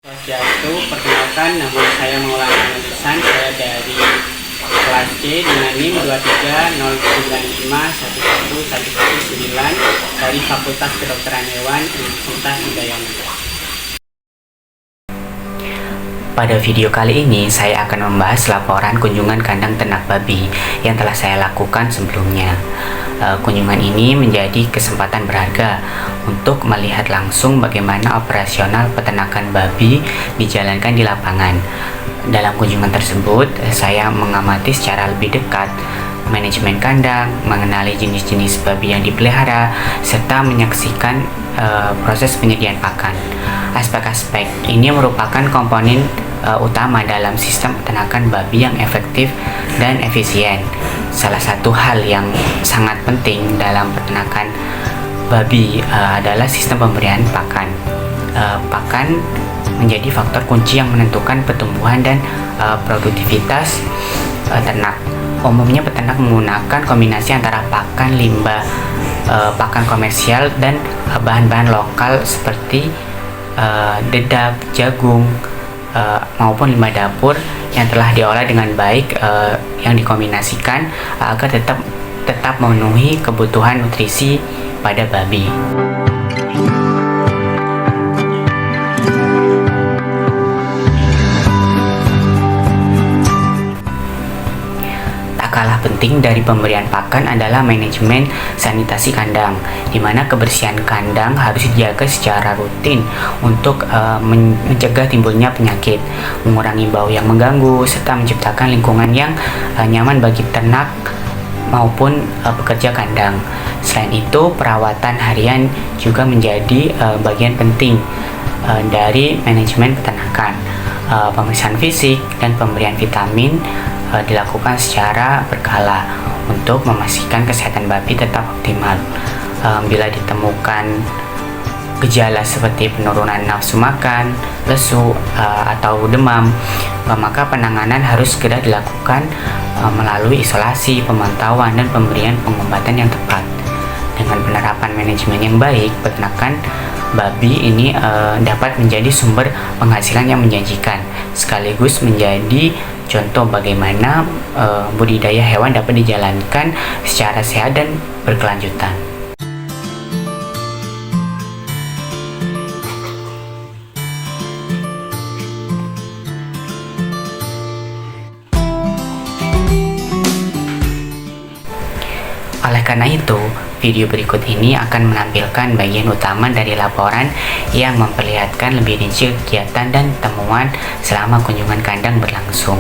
Swastiastu, perkenalkan nama saya Maulana Lisan, saya dari kelas C dengan NIM 23095111119 dari Fakultas Kedokteran Hewan Universitas Udayana. Pada video kali ini saya akan membahas laporan kunjungan kandang ternak babi yang telah saya lakukan sebelumnya. Kunjungan ini menjadi kesempatan berharga untuk melihat langsung bagaimana operasional peternakan babi dijalankan di lapangan. Dalam kunjungan tersebut, saya mengamati secara lebih dekat manajemen kandang, mengenali jenis-jenis babi yang dipelihara, serta menyaksikan proses penyediaan pakan. Aspek-aspek ini merupakan komponen utama dalam sistem peternakan babi yang efektif dan efisien. Salah satu hal yang sangat penting dalam peternakan babi adalah sistem pemberian pakan. Pakan menjadi faktor kunci yang menentukan pertumbuhan dan produktivitas ternak. Umumnya peternak menggunakan kombinasi antara pakan limbah, pakan komersial, dan bahan-bahan lokal seperti dedak, jagung, maupun limbah dapur yang telah diolah dengan baik, yang dikombinasikan agar tetap memenuhi kebutuhan nutrisi pada babi. Kalah penting dari pemberian pakan adalah manajemen sanitasi kandang, di mana kebersihan kandang harus dijaga secara rutin untuk mencegah timbulnya penyakit, mengurangi bau yang mengganggu, serta menciptakan lingkungan yang nyaman bagi ternak maupun pekerja kandang. Selain itu, perawatan harian juga menjadi bagian penting dari manajemen peternakan. Pemeriksaan fisik dan pemberian vitamin dilakukan secara berkala untuk memastikan kesehatan babi tetap optimal. Bila ditemukan gejala seperti penurunan nafsu makan, lesu, atau demam, maka penanganan harus segera dilakukan melalui isolasi, pemantauan, dan pemberian pengobatan yang tepat. Dengan penerapan manajemen yang baik, peternakan babi ini dapat menjadi sumber penghasilan yang menjanjikan, sekaligus menjadi contoh bagaimana budidaya hewan dapat dijalankan secara sehat dan berkelanjutan. Oleh karena itu, video berikut ini akan menampilkan bagian utama dari laporan yang memperlihatkan lebih rinci kegiatan dan temuan selama kunjungan kandang berlangsung.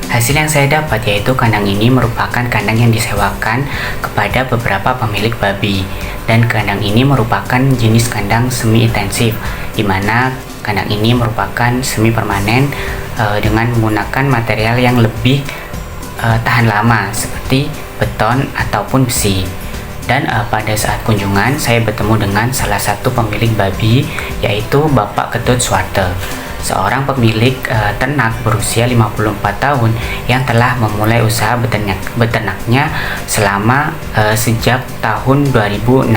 Hasil yang saya dapat yaitu kandang ini merupakan kandang yang disewakan kepada beberapa pemilik babi, dan kandang ini merupakan jenis kandang semi intensif, di mana kandang ini merupakan semi permanen dengan menggunakan material yang lebih tahan lama seperti beton ataupun besi. Dan pada saat kunjungan saya bertemu dengan salah satu pemilik babi, yaitu Bapak Ketut Suwarte, seorang pemilik ternak berusia 54 tahun yang telah memulai usaha beternaknya selama sejak tahun 2016.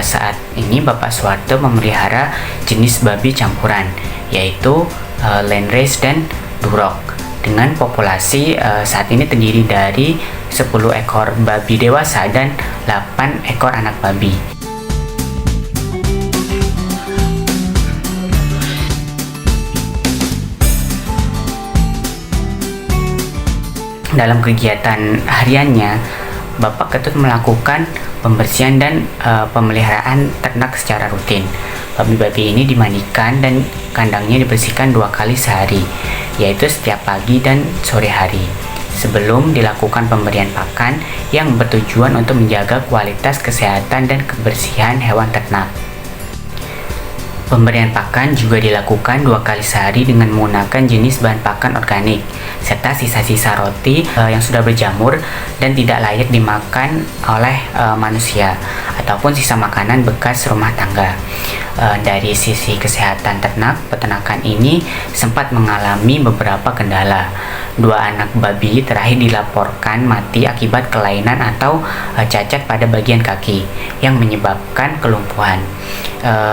Saat ini Bapak Suwarte memelihara jenis babi campuran, yaitu Landrace dan Duroc, dengan populasi saat ini terdiri dari 10 ekor babi dewasa dan 8 ekor anak babi. Dalam kegiatan hariannya, Bapak Ketut melakukan pembersihan dan pemeliharaan ternak secara rutin. Babi-babi ini dimandikan dan kandangnya dibersihkan 2 kali sehari, yaitu setiap pagi dan sore hari, sebelum dilakukan pemberian pakan yang bertujuan untuk menjaga kualitas kesehatan dan kebersihan hewan ternak. Pemberian pakan juga dilakukan 2 kali sehari dengan menggunakan jenis bahan pakan organik, serta sisa-sisa roti yang sudah berjamur dan tidak layak dimakan oleh manusia ataupun sisa makanan bekas rumah tangga. Dari sisi kesehatan ternak, peternakan ini sempat mengalami beberapa kendala. 2 anak babi terakhir dilaporkan mati akibat kelainan atau cacat pada bagian kaki yang menyebabkan kelumpuhan.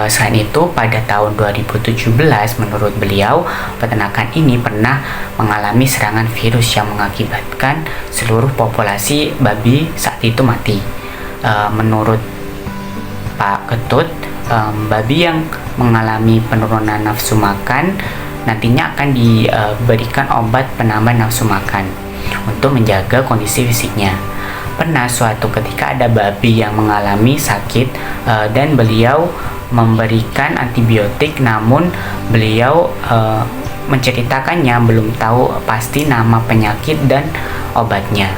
Selain itu, pada tahun 2017 menurut beliau, peternakan ini pernah mengalami serangan virus yang mengakibatkan seluruh populasi babi saat itu mati. Menurut Pak Ketut, babi yang mengalami penurunan nafsu makan nantinya akan diberikan obat penambah nafsu makan untuk menjaga kondisi fisiknya. Pernah suatu ketika ada babi yang mengalami sakit dan beliau memberikan antibiotik, namun beliau menceritakannya belum tahu pasti nama penyakit dan obatnya.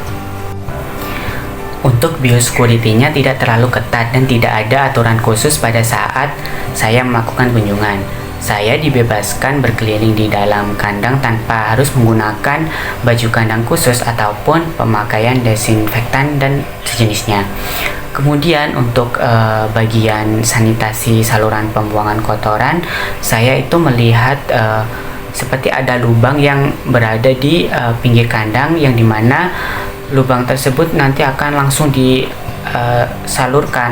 Untuk biosecurity-nya tidak terlalu ketat dan tidak ada aturan khusus pada saat saya melakukan kunjungan. Saya dibebaskan berkeliling di dalam kandang tanpa harus menggunakan baju kandang khusus ataupun pemakaian desinfektan dan sejenisnya. Kemudian untuk bagian sanitasi saluran pembuangan kotoran, saya itu melihat seperti ada lubang yang berada di pinggir kandang, yang dimana lubang tersebut nanti akan langsung disalurkan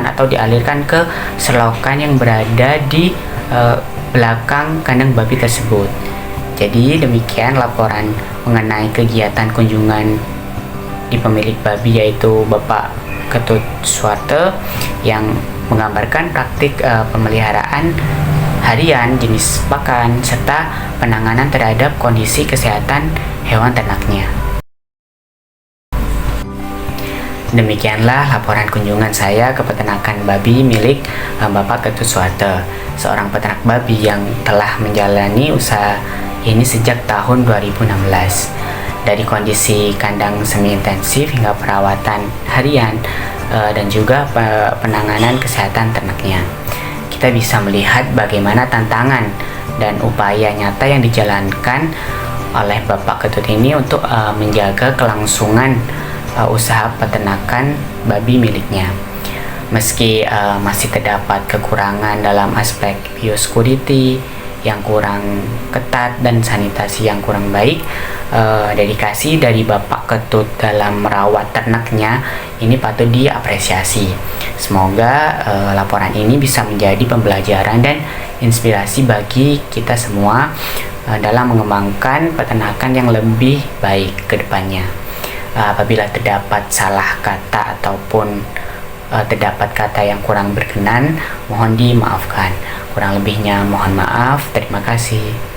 atau dialirkan ke selokan yang berada di belakang kandang babi tersebut. Jadi demikian laporan mengenai kegiatan kunjungan di pemilik babi, yaitu Bapak Ketut Suwarte, yang menggambarkan praktik pemeliharaan harian, jenis pakan, serta penanganan terhadap kondisi kesehatan hewan ternaknya. Demikianlah laporan kunjungan saya ke peternakan babi milik Bapak Ketut Suwarte, seorang peternak babi yang telah menjalani usaha ini sejak tahun 2016. Dari kondisi kandang semi intensif hingga perawatan harian dan juga penanganan kesehatan ternaknya, kita bisa melihat bagaimana tantangan dan upaya nyata yang dijalankan oleh Bapak Ketut ini untuk menjaga kelangsungan usaha peternakan babi miliknya. Meski masih terdapat kekurangan dalam aspek biosecurity yang kurang ketat dan sanitasi yang kurang baik, dedikasi dari Bapak Ketut dalam merawat ternaknya ini patut diapresiasi. Semoga laporan ini bisa menjadi pembelajaran dan inspirasi bagi kita semua dalam mengembangkan peternakan yang lebih baik ke depannya. Apabila terdapat salah kata ataupun terdapat kata yang kurang berkenan, mohon dimaafkan. Kurang lebihnya mohon maaf. Terima kasih.